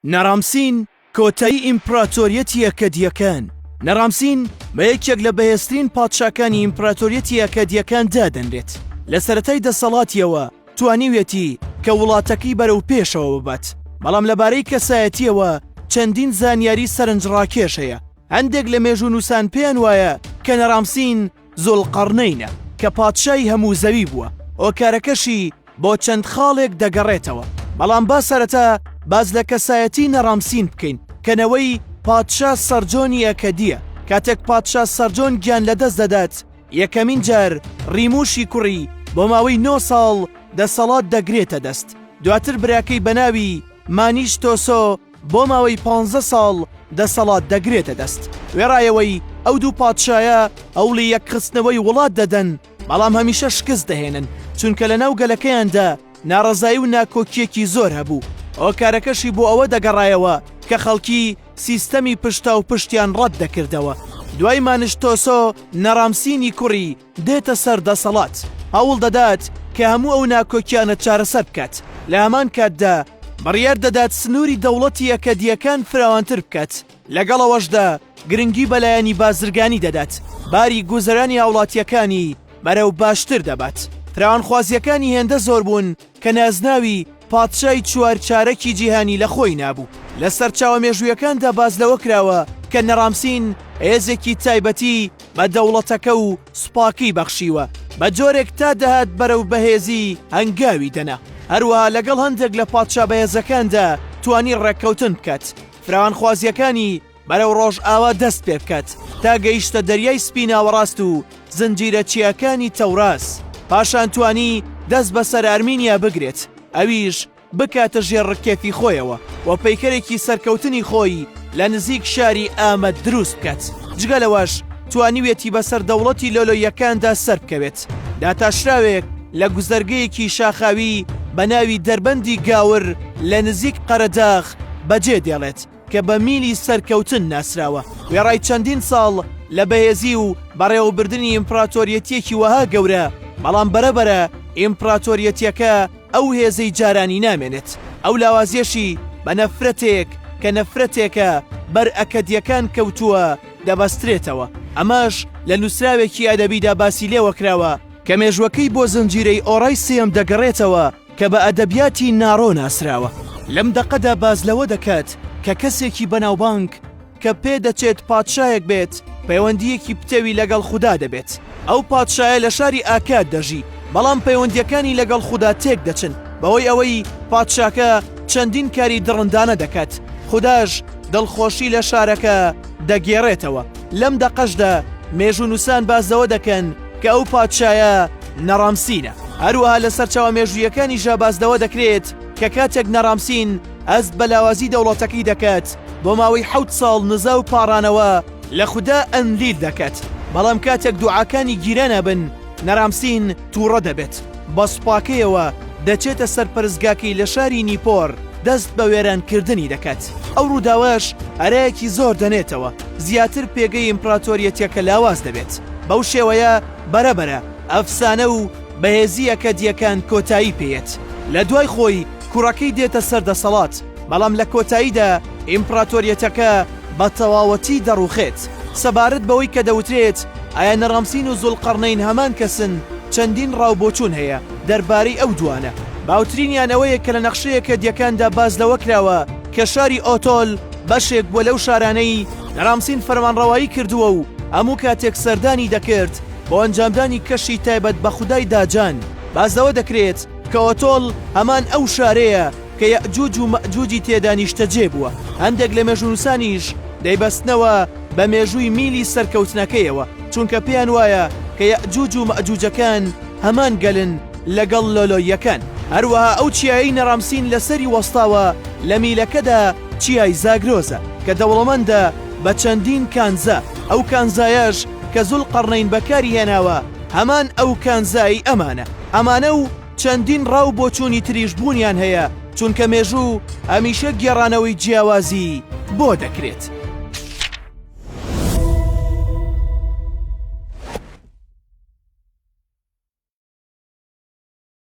نەڕامسین کۆتایی ئیمپراتۆریەتی ئەکەدیەکان. نەڕامسین بە یەکێک لە بەهێزترین پادشاکانی ئیمپراتۆریەتی ئەکەدیەکان دادەنرێت. لە سەرەتای دەسەڵاتیەوە توانیوێتی کە وڵاتەکەی بەرەو پێشەوە ببات، بەڵام لەبارەی کەسایەتیەوە چەندین زانیاری سەرنجڕاکێش هەیە. هەندێک لە مێژوونووسان پێیان وایە کە نەڕامسین زوڵقەرنەینە کە پادشای هەموو زەوی بووە، ئۆکارەکەشی بۆ چەند خاڵێک دەگەڕێتەوە. بەڵام با سەرەتا باز لە کەسایەتی نەڕامسین بکەین کەنەوەی پادشا سەرجۆنی ئەکەدیە. کاتێک پادشا سەرجۆن گیان لەدەست دەدات، یەکەمین جار ڕیموشی کوڕی بۆ ماوەی 9 ساڵ دەسەڵات دەگرێتە دەست. دواتر براکەی بەناوی مانیشتۆسۆ بۆ ماوەی 15 ساڵ دەسەڵات دەگرێتە دەست. وێڕایەوەی ئەو دوو پادشایە ئەوڵی یەکخستنەوەی وڵات دەدەن، بەڵام هەمیشە شکست دەهێنن، چونکە لە ناو گەلەکەیاندا ناڕەزایی و ناکۆکیەکی زۆر هەبوو. ئۆکارەکەشی بۆ ئەوە دەگەڕایەوە کە خەڵکی سیستەمی پشتا و پشتیان ڕەت دەکردەوە. دوای مانیشتۆسۆ نەڕامسینی کوڕی دێتە سەر دەسەڵات، هەوڵ دەدات کە هەموو ئەو ناکۆکیانە چارەسەر بکات. لە هەمان کاتدا بڕیار دەدات سنووری دەوڵەتی ئەکەدیەکان فراوانتر بکات. لەگەڵەوەشدا گرنگی بەلایەنی بازرگانی دەدات، باری گوزەرانی هاوڵاتیەکانی بەرەو باشتر دەبات. فراوانخوازیەکانی هێندە زۆر بوون کە نازناوی پادشای چوارچارەکی جیهانی لە خۆی نابوو. لە سەرچاوە مێژوویەکاندا باز لەوە کراوە کە نەڕامسین هێزێکی تایبەتی بە دەوڵەتەکە و سوپاکی بەخشیوە، بە جۆرێک تا دەهات بەرەو بەهێزی هەنگاوی دەنا. هەروەها لەگەڵ هەندێک لە پادشا بەهێزەکاندا توانی ڕێککەوتن بکات، فراوانخوازیەکانی بەرەو ڕۆژ ئاوا دەست پێ بکات تا گەیشتە دەریای سپی ناوەڕاست و زنجیرە چیاکانی تەوراس. پاشان توانی دەست بەسەر ئەرمینیا بگرێت، ئەویش بکاتە ژێڕکێفی خۆیەوە و پەیکەرێکی سەرکەوتنی خۆی لە نزیک شاری ئامەد دروست بکات. جگەلەوەش توانیوێتی بەسەر دەوڵەتی لۆلۆیەکاندا سەر بکەوێت. داتاشراوێک لە گوزەرگەیەکی شاخاوی بە ناوی دەربەندی گاور لە نزیک قەرەداغ بەجێ دێڵێت کە بە میلی سەرکەوتن ناسراوە. وێڕای چەندین ساڵ لە بەهێزی و بەڕێوەبردننی ئیمپراتۆریەتێکی وەها گەورە، بەڵام بەرەبەرە ئیمپراتۆریەتەکە ئەو هێزەی جارانی نامێنێت. ئەو لاوازیەشی بە نەفرەتێک کە نەفرەتێکە بەر ئەکەدیەکان کەوتووە دەبەسترێتەوە. ئەماش لە نووسراوێکی ئەدەبیدا باسی لێوە کراوە کە مێژوەکەی بۆ زنجیرەی ئۆڕای سێم دەگەڕێتەوە کە بە ئەدەبیاتی ناڕۆ ناسراوە. لەم دەقەدا باز لەوە دەکات کە کەسێکی بەناوبانگ کە پێدەچێت پادشایەک بێت، پەیوەندیەکی پتەوی لەگەڵ خوددا دەبێت. ئەو پادشایە لە شاری ئاکاد دەژی، بەڵام پەیوەندیەکانی لەگەڵ خوددا تێک دەچن بەهۆی ئەوەی پادشاکە چەندین کاری دڕندانە دەکات. خودداش دڵخۆشی لە شارەکە دەگێڕێتەوە. لەم دەقەشدا مێژوونووسان بازەوە دەکەن کە ئەو پادشایە نەڕامسینە. هەروەها لە سەرچاوە مێژوویەکانی ژابازدەوە دەکرێت کە کاتێک نەڕامسین ئەست بە لاوازی دەوڵەتەکەی دەکات، بۆ ماوەی 7 ساڵ نزا و پاڕانەوە لە خوددا ئەنلیل دەکات. بەڵام کاتێک دوعاکانی گیرانە بن، نەڕامسین تووڕە دەبێت، بە سوپاکەیەوە دەچێتە سەر پەرستگاکەی لە شاری نیپۆر، دەست بە وێرانکردنی دەکات. ئەو ڕووداوەش ئەرەیەکی زۆر دەنێتەوە، زیاتر پێگەی ئیمپراتۆریەتەکە لاواز دەبێت. بەو شێوەیە بەرەبەرە ئەفسانە و بەهێزی ئەکەدیەکان کۆتایی پێیەت. لە دوای خۆی کوڕەکەی دێتە سەر دەسەڵات، بەڵام لە کۆتاییدا ئیمپراتۆریەتەکە بە تەواوەتی دەڕوخێت. سەبارەت بەوەی کە دەوترێت ئایا نەڕامسین و زوڵقەرنەین هەمان کەسن، چەندین ڕاوبۆچوون هەیە دەربارەی ئەو دوانە. باوترینیان ئەوەیە کە لە نەخشەیە ئەکەدیەکاندا باز لەوە کراوە کە شاری ئۆتۆل بەشێک بۆ لەو شارانەی نەڕامسین فەرمانڕەوایی کردووە و هەموو کاتێک سەردانی دەکرد بۆ ئەنجامدانی کەشی تایبەت بە خودای داجان. بازەوە دەکرێت کە ئۆتۆل هەمان ئەو شارەیە کە یەئجوج و مەئجوجی تێدا نیشتەجێ بووە. هەندێک لە مێژوونووسانیش دەیبەستنەوە بە مێژووی میلی سەرکەوتنەکەیەوە، چونکە پێیان وایە کە یەئجوج و مەئجوجەکان هەمان گەلن لەگەڵ لۆلۆیەکان. هەروەها ئەو چیایی نەڕامسین لەسەری وەستاوە لە میلەکەدا چیای زاگرۆزە کە دەوڵەمەندە بە چەندین کانزا. ئەو کانزایەش کە زوڵقەرنەین بەکاری هێناوە هەمان ئەو کانزایی ئەمانە و چەندین ڕاو بۆچوونی تریش بوونیان هەیە، چونکە مێژوو هەمیشە گێڕانەوەی جیاوازی بۆ دەکرێت.